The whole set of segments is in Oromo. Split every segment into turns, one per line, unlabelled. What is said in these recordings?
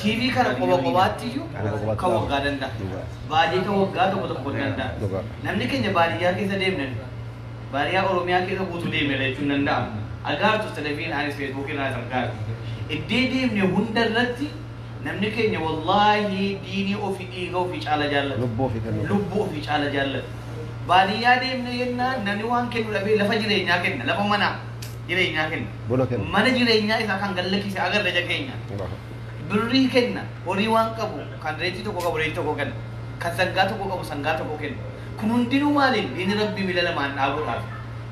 TV kana qobaatiyyuu kan waggaa danda'a. Baadiyyaa kan waggaa tokko danda'a. Namni keenya baadiyyaa keessa deemnan baadiyyaa Oromiyaa keessa guutuu deemnee jechuun danda'ama. Agartu televiziyoon anis feesbuukii irraa argaa. Iddee deemne hunda irratti namni keenya wallaahi diinii ofii dhiiga ofii caala jaallata. Lubbuu ofii caala jaallata. Baadiyyaa deemne yennaan namni waan kennu dhabee lafa jireenyaa kenna lafa manaa jireenyaa kenna. Mana jireenyaa isaa kan gallakise agarra ija keenya. Birrii kenna horii waan qabu kan reetii tokko qabu reetii tokko kenna. Kan sangaa tokko qabu sangaa tokko kenna. Kun hundinuu maaliin inni rabbii miila lamaan dhaabuudhaaf.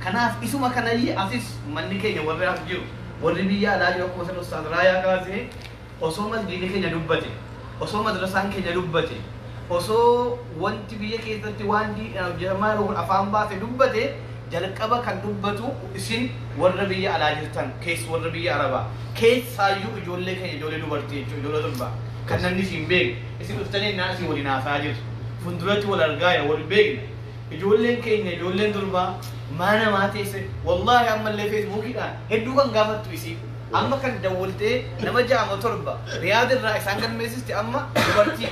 Kanaaf isuma kanayyi asis manni keenya warri as jiru warri biyya alaa jiru akkuma sana Ustaaz Raayaa kaasee osoo masjiidni keenya dubbate osoo madrasaan keenya dubbate osoo wanti biyya keessatti waan hojjetamaa jiru afaan baase dubbate jalqaba kan dubbatu isin warra biyya alaa jirtan keessa warra biyya Arabaa keessaayyuu ijoollee keenya ijoollee dubartii jechuun ijoollee durbaa kan namni isin beeku isin dhuftanii naan isin waliin haasaa jirtu fuulduratti wal argaa wal beekna ijoolleen keenya ijoolleen durbaa mana maateesse wallahi ammallee feesbuukiidhaan hedduu kan gaafattu isii amma kan dawwaltee nama jaama torba riyaad irraa isaan galmeessiste amma dubartii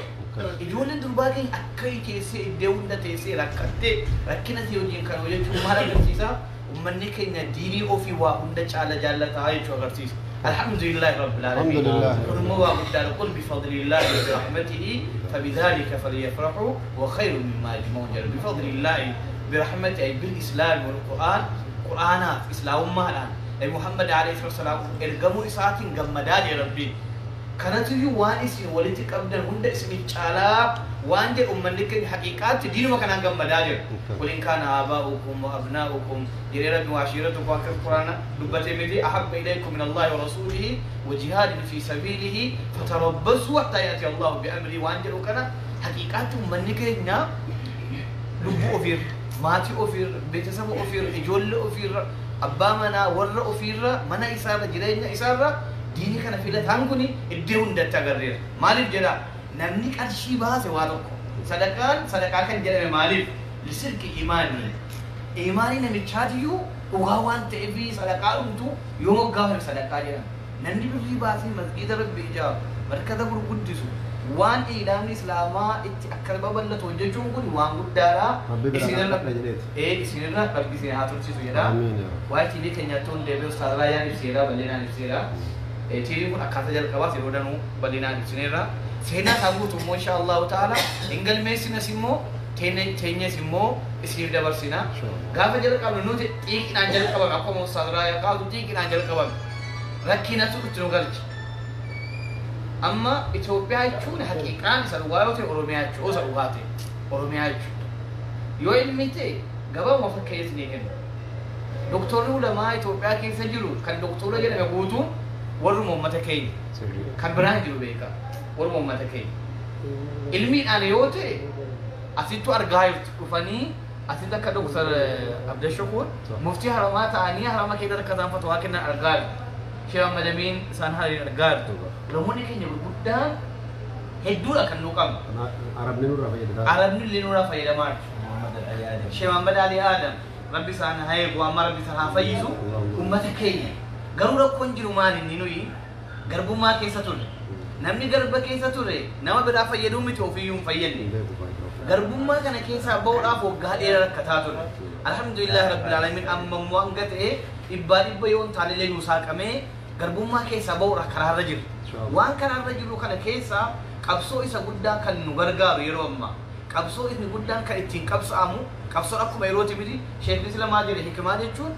ijoolleen durbaa keenya akka teessee iddoo hunda teessee rakkattee rakkina si hojiin kan hojjechuun maal agarsiisa ummanni keenya diinii ofii waa hunda caala jaallataa jechuu agarsiisa. Alhamdulillah rabbil alamin. Kurma waa guddaa qul bi fadlillah wa rahmatihi fabidhalika falyafrahu wa khayrun mimma yajma'un bi fadlillah برحمته بالإسلام والقرآن قرآنا إسلام مالا أي محمد عليه الصلاة والسلام إرجموا إساتين جمدان يا ربي كانت يجوا وان اسم ولدك أبدا هند اسم الشالاب وان دي أمنك حقيقات دين ما كان جمدان ولين كان آباؤكم وأبناؤكم يريد وعشيرتكم وكل القرآن لبته بدي أحب إليكم من الله ورسوله وجهاد في سبيله فتربصوا حتى يأتي الله بأمره وان دي وكان حقيقات أمنك هنا لبوا فيه ماتي أوفير بيتسمى أوفير إجول أوفير أبامنا ورا أوفير منا إسارة جرينا إسارة ديني كان في لتهانكني الدهون ده تغرير مالف جرا نمنيك أرشي بها سوالك صدقان كان جرا مالف لسرك إيماني نمتشاتيو وغاوان تأبي صدقان أنتو يوم الغاوة صدقان جرا نمني بلي باسي مسجد ربي إجاب بركة برقدسو وان إعلان الإسلام أكثر بابلا توجهون كل وان قدارا إسنيرنا إسنيرنا بركي سنة هاتون شيء سويرا واي تيجي كنيا تون لبل سارلا يعني سيرا بلينا نسيرا تيجي كون أكثر جل كواس يرودانو بلينا نسيرا سينا ثابو تومو إن شاء الله تعالى إنجل ميسينا سيمو تيني سيمو إسنير دبر سينا غاف جل كابل نوت تيجي نانجل كابل أكو سارلا يا كابل تيجي نانجل كابل ركينا تو تنوغالج أما إثيوبيا يجون حقيقة سلوات أوروميا يجوا سلوات أوروميا يجوا يوين ميتة قبل ما فكرت نيجن دكتور ولا ما إثيوبيا كي سجلوا كان دكتور جل يقولوا ورمو متكين كان براه جلو بيكا ورمو متكين علمي أنا يوتي أسيتو أرجعت كفاني أسيتا كدكتور عبد الشكور مفتي حرامات أني حرامات كده كذا فتوى كنا أرجعت شيء مدامين سانهاري أرجعت لموني كي نقول بدان هدول أكن نقام عرب نور فايدة مارك شيء محمد علي آدم ربي سان هاي وامر ربي سان فايزو أمة كينيا غرورا كونجرو مالي نينوي غربو ما كيسة تولي نمني غربا كيسة تولي نما بدا فايدو متوفيهم فايدني غربو ما كان كيسة بورا فوق غادير كتاتول الحمد لله رب العالمين أما موانغت إبادي بيون تالي لي نوساكمي غربو ما كيسة بورا كرار رجل وان كرار رجل كان كيسة قبصو إسا قدان كان نغرغار يرو أما قبصو إسا قدان كان إتين قبص آمو قبصو أكو بيروتي بدي شيخ الإسلام ماجر حكمات جون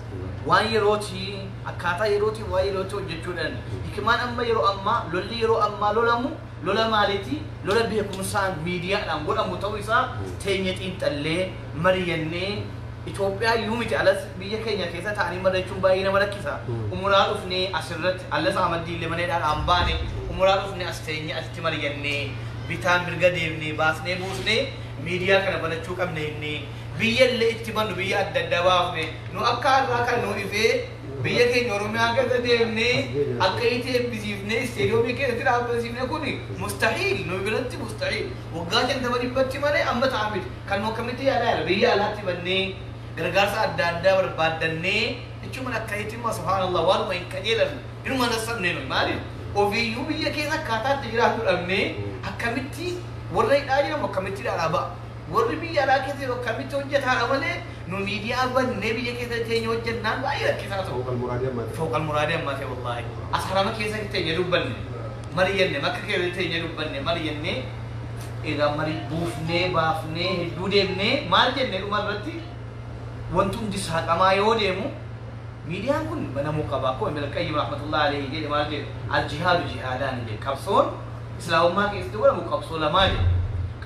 وان يروتي أكاتا يروتي وان يروتي وججونن حكمان أما يرو أما لولي يرو أما لولامو لولا مالتي لولا بيكم سان ميديا نام ولا متوسا تينيت إنتلي مريني إثيوبيا يومي على بيجي كينيا كيسة تاني مرة يشوف باينا مرة كيسة ومراد أفني أسرت الله سامد دي لمن يدار أمباني ومراد أفني أستيني أستمر يني بيتام مرجع ديفني باسني بوسني ميديا كنا بنا تشوك أم نهني بيجي اللي إتبان بيجي الدواء نو أكار راكا نو إفه بيجي كي نورمي أكاد ديفني أكيد بيزيفني ستيريو بيجي ترى بيزيفني كوني مستحيل نو بيلنتي مستحيل وقاعد تبغى يبتدي مره أم بتعمل كان مو كميتي على بيجي على تبني gargaarsa adda addaa barbaadannee jechuun akkaitti ma subhanallah waan ma kajeelan inuma nasabne no maali ofiiyyuu biyya keessa akkaataatti jiraatu dhabnee akkamitti warra hidhaa jedhamu akkamitti dhaaba warri biyya alaa keessa jiru akkamitti hojjetaadha malee nu miidiyaa bannee biyya keessa teenya hojjennaan baay'ee rakkisaa ta'u. Fooqal muraadii ammaa ta'e wallaahi asarama keessa teenya dubbanne mari jenne makka keessa teenya dubbanne mari jenne egaa mari buufnee baafnee hedduu deemnee maal jenne dhuma irratti wanti hundi saaqamaa yoo deemu miidiyaan kun banamuu qaba akkuma Ibn al-Qayyim rahmatullahi alayhi jedhe maal jedhe al-jihaadu jihaadaan jedhe qabsoon islaamummaa keessatti godhamu qabsoo lamaa jedhe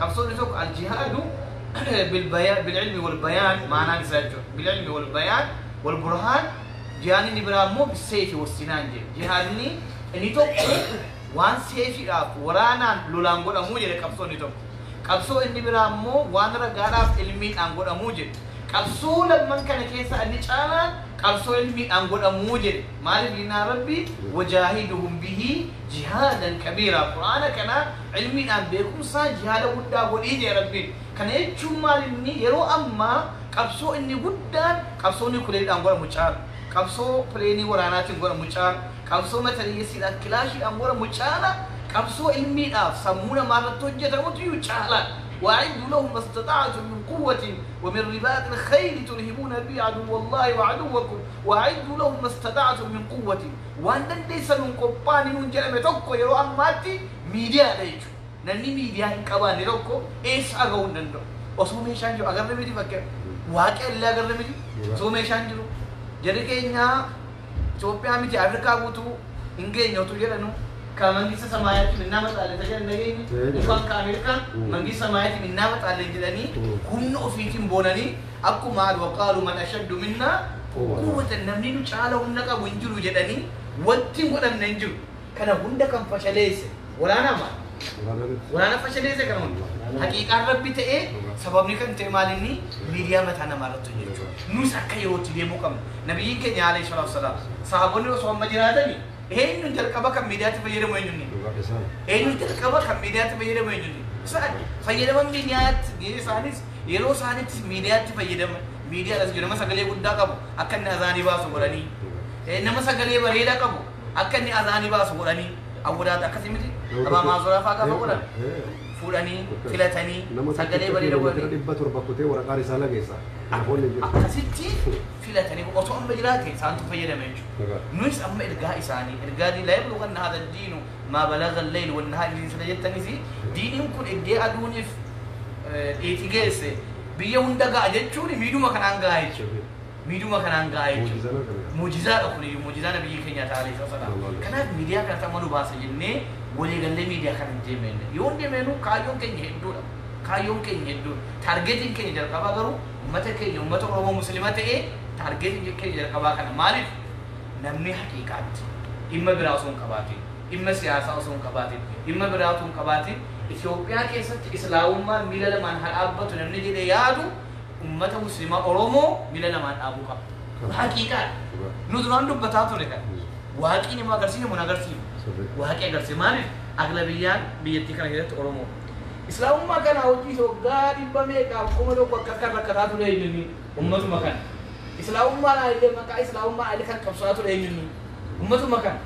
qabsoon isa tokko al-jihaadu بالعلم والبيان معناه نساجو بالعلم والبيان والبرهان جاني نبرامو بالسيف والسنان جهادني اني تو وان سيفي راف ورانا لولانغو اموجه كبسو ني تو كبسو اني برامو وان رغاراف علمي انغو اموجه كبسو لمن كان كيسا اني چانا كبسو علمي انغو اموجه مال دينا ربي وجاهدهم به جهادا كبيرا قران كان علمي ان بكم سا جهاد ودا ودي يا ربي كان يجمال اني يرو اما كبسو اني غدان كبسو ني كولي انغو مچار كبسو بليني ورانا تنغو مچار كبسو مثلا يسير كلاشي امور مچالا كبسو علمي اف سمونا مالتو جتمو يچالا وأعدوا لهم ما استطعتم من قوة ومن رباط الخيل ترهبون به عدو الله وعدوكم وأعدوا لهم ما استطعتم من قوة وأن ليس من قبان من جلمة توكو يرو أماتي ميديا ليجو نني ميديا كبان يروكو إيش أغاون نندو وسومي شانجو أغر نمدي فكر واقع اللي أغر نمدي سومي شانجو جري كينيا شوبي عميتي أفريكا بوتو إنجي نيوتو جرانو كمانجيس سمايات من نامت على تجارب نجيني وفان كأمريكا مانجيس سمايات من نامت على جلاني كن أفيتم بوناني أبكو مال وقالوا من أشد منا قوة النمني نشاله ونكا ونجلو جلاني واتم ودم ننجلو كان هندا كم فشليس ولا أنا فشليس كمان حقيقة ربي تأه سببني كان تمالني ميديا متانا مارتو يجو نوس أكيوتي بيمكم نبيين كني عليه الصلاة والسلام صحابوني وصحاب مجرادني هين نجر كبا كم ميديا تفجر ما يجوني هين نجر كبا كم ميديا تفجر ما يجوني سان فجر ما ميديا جيري سانيس يلو سانيس ميديا تفجر ميديا لازم جرما سكلي بودا كابو أكن أذاني باس وراني نما سكلي بريدا كابو أكن أذاني باس وراني أبودا تكسيمتي أبا ما زرا فاكا فورا فوراني فيلاتني سكلي بريدا وراني
دبتور بكوتي ورا قاري سالا جيسا
أكسيتي فيلاتني وأصلا بجراتي سان تفجر ما يجو نويس أما إرجاء إساني إرجاء لا يبلغ أن هذا الدين ما بلغ الليل والنهار اللي سجدتني فيه دين يمكن إدي أدوني في إتجاهه بيوم دقة أجتشوني ميدو ما كان عنقايد ميدو ما كان عنقايد معجزات أخرى معجزات نبي كنيا تعالى سلام كنا ميديا كنا تمرو باسه جنة ولي قلنا ميديا كنا جيمين يوم جيمينو كايوم كنيه هدول كايوم كنيه هدول تارجتين كنيه جرب كبارو متى كنيه متى كروم مسلمات إيه تارجتين كنيه جرب كبار كنا مالك نمني حقيقات إما براسون كباتي إما سياسة أسون كباتي إما براسون كباتي إثيوبيا كيسة إسلام ما ميلا لمن هالأبى تنمني جدي يادو أمة مسلمة أورومو ميلا لمن أبوكا حقيقات نودران دو بتاعته لك واقعي ما قرسينه منا قرسينه واقعي قرسي مالك أغلبيان بيتي كان هيدا أورومو إسلام ما كان أوجي سو غادي بميك أبكم لو بكرة كراتو ليني أمة ما كان إسلام ما لا إله ما كان إسلام ما إله كان كبساتو ليني أمة ما كان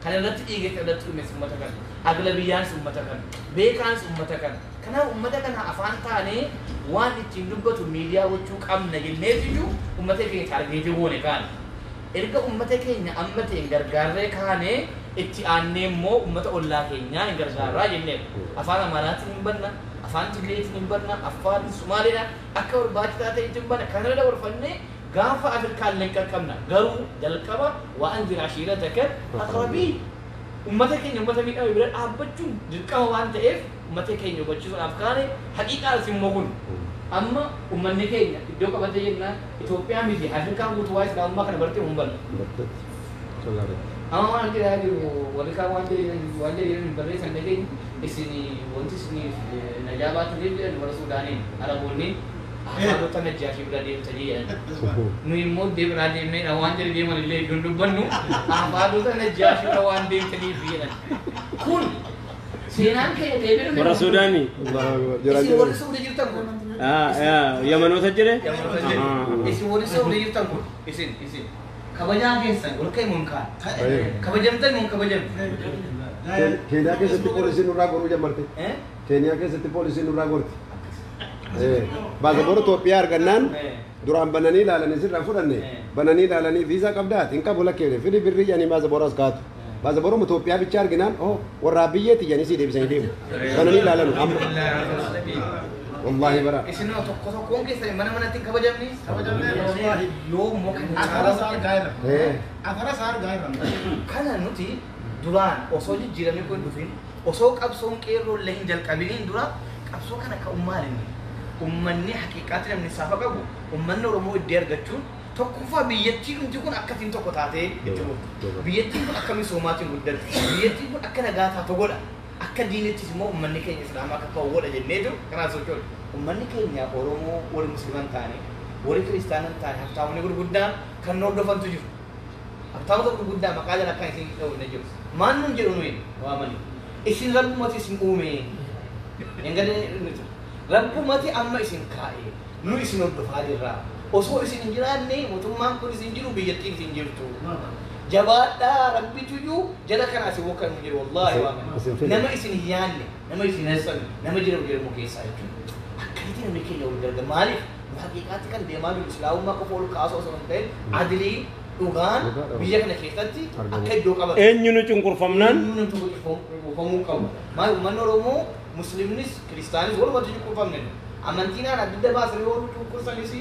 كان الرت إيجي كان الرت مس أمة كان أغلبيان أمة كان بيكان أمة كان كان أمة كان أفان تاني وان تجنبه الميديا وتشوك أم نجيل نزيجو أمة كين تارجيتي هو نكان إرجع أمة كين أمة إنجر غارة كانه إتيانه مو أمة الله كينيا إنجر غارة جنة أفان أمانات نبنا أفان تجليت نبنا أفان سومالينا أكبر باتات يجبنا كندا ورفنة غافة أفريقيا لينكر كمنا غرو جلكبا وأنذر عشيرتك أقربين أمة كينيا أمة مين أبي برد أبتشون جلكبا وأنت إف أمة كينيا بتشون أفكاري حقيقة سيموكون أما أمة كينيا إدوك بتجينا إثيوبيا ميزي أفريقيا بتوايس كأمة ما كنا برتي مبلا أما أنت هذه ولكن وانت يرين بري سندين إسني وانت إسني نجابات ليه ورسولاني على بولني أنا تنجح في بلادي تجيه نيمود دي بلادي من أوان جل دي من اللي دندو بنو أنا تنجح في أوان دي تجيه فينا كل سينان كي تبين
ورسولاني
إسي ورسول يجتمع
يا منو تجري
إسي ورسول يجتمع إسين كبجان كيسان ولكن منكر كبجان تن من كبجان
Keenyaa keessatti poolisiin nurraa goruu jammarti. Keenyaa keessatti poolisiin nurraa gorti. Baasaboora Itoophiyaa argannaan duraan bananii ilaalanii sirraa fudhanne bananii ilaalanii viizaa qabdaati hin qabu lakkeefne fidi birrii jedhanii baasabooras kaatu. Baasaboora Itoophiyaa bicha arginaan warraa biyyeetti jedhanii si deebisanii deemu. Bananii ilaalanu amma. Wallahi bara.
Isin tokko tokkoon keessan mana manatti kabajamni. Kabajamni yoo muka afara saar gaayira. Kana nuti duraan osoo jijjiiramee kun dhufin osoo qabsoon qeerroo illee hin jalqabiniin dura qabsoo kana ka ummaalinni. Ummanni haqiiqaatti namni saafa qabu ummanni Oromoo iddoo argachuun tokkoffaa biyyattii hundi kun akkasiin tokko taatee itti murtu. Biyyattiin kun akka misoomaatiin guddatti. Biyyattiin kun akka nagaa taatu godha. Akka diinettis immoo ummanni keenya Islaamaa akka ka'u godha jennee jiru kanaa sochoodha. Ummanni keenya Oromoo warri Musliiman taane warri Kiristaanan taane haftaamonni gurguddaan kan hordofantu jiru. Haftaamota gurguddaa maqaa jala akka isin dhawne jiru. Maal nun jedhu nuyi waamani. Isin rabbumati isin uume. Engadee rabbumati amma isin kaa'e. Nu isin hordofaa jirra. Osoo isin hin jiraanne mootummaan kun isin jiru biyyattiin isin jirtu. Jabaadhaa rabbitu jala kana si wokkan jiru wallahi waamani. Nama isin hin yaanne nama isin hasan nama jiru jedhamu keessaa jechuudha. Akkamitti namni keenya wal gargaara maaliif haqiiqaatti kan deemaa jiru islaamummaa qofa ol kaasoo osoo hin ta'in adilii dhugaan biyya kana keessatti akka iddoo qabatu.
Eenyuun cunqurfamnaan?
Eenyuun cunqurfamuu qabu. Maal uummanni Oromoo Musliimnis Kiristaanis walumatti cunqurfamne amantiinaan adda baasanii warri cunqursanis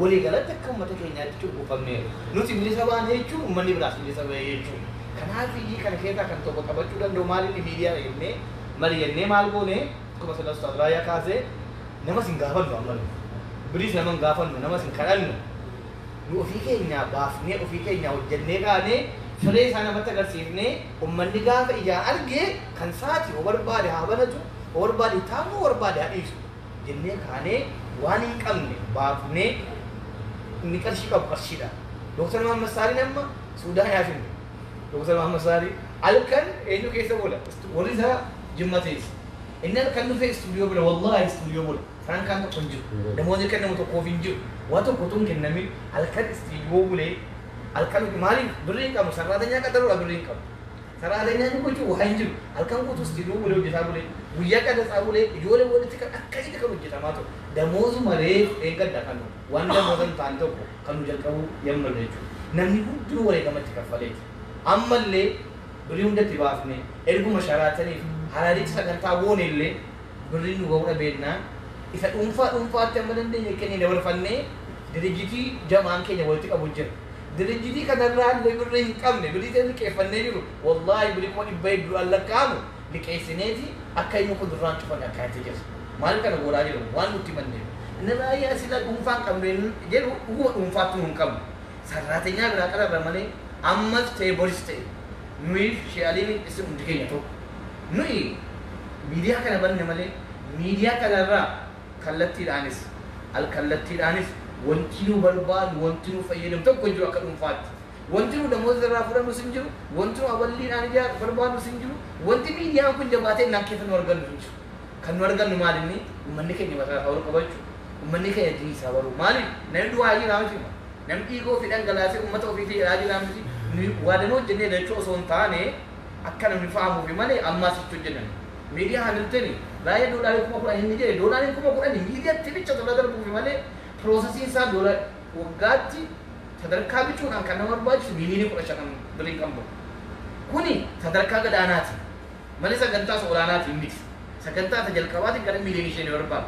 walii galatti akka uummata keenyaatti cunqurfamneera. Nuti bilisa baane jechuun uummanni biraas bilisa ba'e jechuudha. Kanaaf biyyi kana keessaa kan tokko qabachuu danda'u maaliin miidiyaa jennee mali jennee maal goone akkuma Salaastuu Abiraayyaa kaasee nama sin gaafannu amma biriis nama hin gaafannu nama sin kadhannu nu ofii keenya baafnee ofii keenya hojjennee kaanee firee isaa namatti agarsiifnee uummanni gaafa ijaa argee kan saati oo barbaade haa banatu oo barbaade taa'u oo barbaade haa dhiisu jennee kaanee waan hin qabne baafnee inni qarshii qabu qarshiidha. Dooktar Muhammad Saalii nama Suudaan yaafinu. Dooktar Muhammad Saalii halkan eenyu keessa bula warri isaa jimmatees. Inni halkan dhufee istuudiyoo bula wallahi istuudiyoo bula. Kan kan tokko hin jiru. Namoonni kennamu tokkoof hin jiru. Waan tokko tun kenname halkan istuudiyoo bulee halkan maaliif birrii hin qabu sararaanyaa qaxaruudha birrii hin qabu. Sararaanyaa ni gochuu waa hin jiru. Halkan guutuu istuudiyoo bulee hojjetaa bulee guyyaa qadasaa bulee ijoollee walitti kan akkasitti kan hojjetamaa ture. Damoozu maree eeggadda kan waan damooza hin taane tokko kan nu jalqabu yemmuu jechuudha. Namni hundinuu wareegamatti kaffaleeti. Ammallee birrii hundatti baafne erguma sharaataniif haraaritti sagantaa goone illee birrii nu ga'uudha beeknaan isa dhuunfaatti amma dandeenye kennee dabarfannee dirijjitii jamaan keenya walitti qabu jira. Dirijjitii kanarraa illee birrii hin qabne birrii ta'e liqeeffannee jiru wallaahi birrii kuma dhibba hedduu allakkaa'amu liqeessineeti akka inni kun duraan cufanne akka itti jiru. Maal kana godhaa jiru waan nutti mannee. Inni baay'ee asirra dhuunfaan qabne jedhu dhuguma dhuunfaatti nu hin qabnu. Sarraatenyaa biraa qararra malee ammas ta'e boris ta'e nuyi shi'aaliin isin hundi keenya tokko. Nuyi miidiyaa kana banne malee miidiyaa kanarraa kallattiidhaanis alkallattiidhaanis wanti nu barbaadu wanti nu fayyadamu tokko hin jiru akka dhuunfaatti. Wanti nu damooza irraa fudhannu sin jiru wanti nu aballiidhaan ijaaru barbaadu sin jiru wanti miidiyaan kun jabaatee naan keessa nu argannu hin jiru. Kan nu argannu maalinni uummanni keenya mataa isaa wal qabachuu uummanni keenya jiisaa baruu maaliif namni du'aa jiraa miti namni dhiigoo fi dhangalaasee uummata ofiitii jedhaa jiraa miti waadanoo hojjennee dachoo osoo hin taane akka namni fa'aamuufi malee ammaas itti hojjennan miidiyaa haniltani raayyaa doolaarii kuma kudhan inni jedhe doolaarii kuma kudhan miidiyaatti bicha tola darbuufi malee piroosesiin isaa waggaatti sadarkaa bichuudhaan kan nama barbaachisu miiliyoonii 15 birrii kan bahu kuni sadarkaa gadaanaati malee sagantaa olaanaati miti sagantaa jalqabaatiin gara miiliyoonii 5 barbaada